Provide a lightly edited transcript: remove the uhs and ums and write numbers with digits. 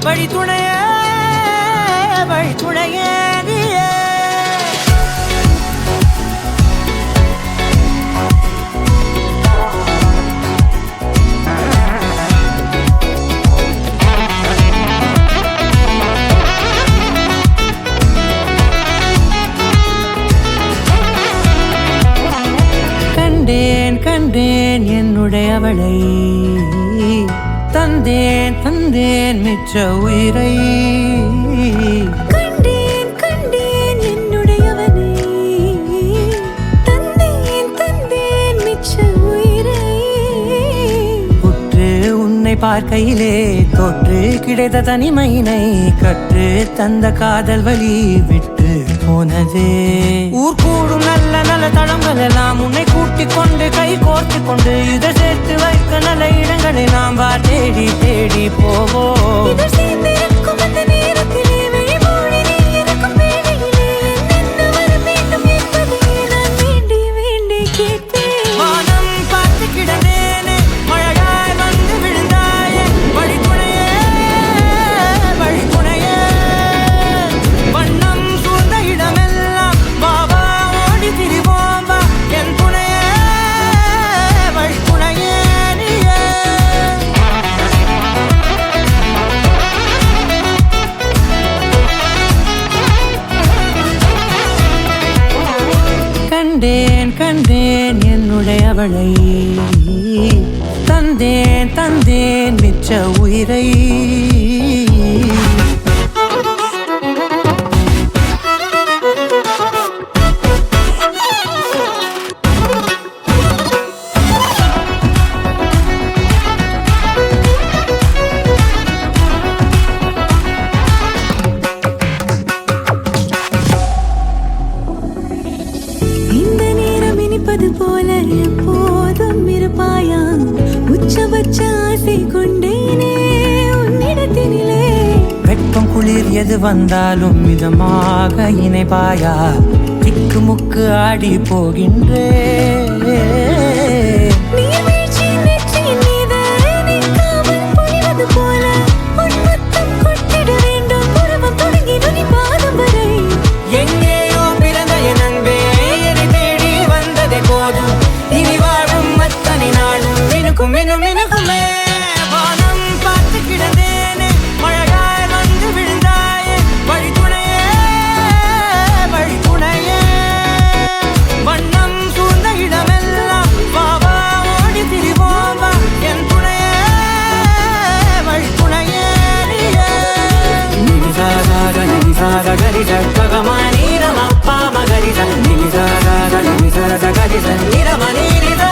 வழி துணைய வழி துணைய கண்டேன் கண்டேன் என்னுடையவளை தந்தேன் தந்தேன் மிச்ச உயிரை கண்டேன் கண்டேன் என்னுடையவனை தந்தேன் தந்தேன் மிச்ச உயிரை உற்று உன்னை பார்க்கையிலே தொற்று கிடைத்த தனிமையினை கற்று தந்த காதல் வழி விட்டு போனதே ஊர் கூடும் நல்ல நல்ல தளங்கள் எல்லாம் உன்னை கூட்டிக் கொண்டு கை கோர்த்து கொண்டு இதை சேர்த்து வைக்க நல்ல இடங்களை நாம் வா தேடி தேடி போவோம் சேர்ந்திருக்கும் அந்த நேரத்திலே வழிமூடி நீ இருக்கும் வேளையிலே என்ன வர வேண்டும் என்பதை நான் வேண்டி வேண்டி கேட்பேன் வானம் பார்த்து கிடந்தேனே மழையாய் வந்து விழுந்தாயே வழி துணையே வழி துணையே வண்ணம் சூழ்ந்த இடமெல்லாம் பாபா ஓடி திரிவோம் வா என் துணையே வழி துணையே நீயே கண்டேன் கண்டேன் என்னுடையவளை தந்தேன் தந்தேன் மிச்ச உயிரை இந்த நேரம் இனிப்பது போல எப்போதும் இருப்பாயா உச்சபட்ச ஆசை கொண்டேனே உன்னிடத்தினிலே வெப்பம் குளிர் எது வந்தாலும் மிதமாக இணைப்பாயா திக்கு முக்கு ஆடி போகின்றே நீர்வீழ்ச்சியின் நெற்றியின் மீது நிற்காமல் பொழிவது போல உன் முத்தம் கொட்டிட வேண்டும் உருவம் தொடங்கி நுனி பாதம் வரை எங்கேயோ பிறந்த என் அன்பே என்னை தேடி வந்ததே போதும் இனி வாழும் அத்தனை நாளும் மினுக்கும் மினும் மினுக்குமே வானம் பார்த்து கிடந்தேனே மழையாய் வந்து விழுந்தாயே வழி துணையே வழி துணையே வண்ணம் சூழ்ந்த இடமெல்லாம் பாபா ஓடி திரிவோம் வா என் துணையே வழி துணையே நீயே நினிசாக நினிசாக கரிச பகமானி ரமப்பா மகரிச நினிசாக நினிசாக கரிச நிரம நீரிசா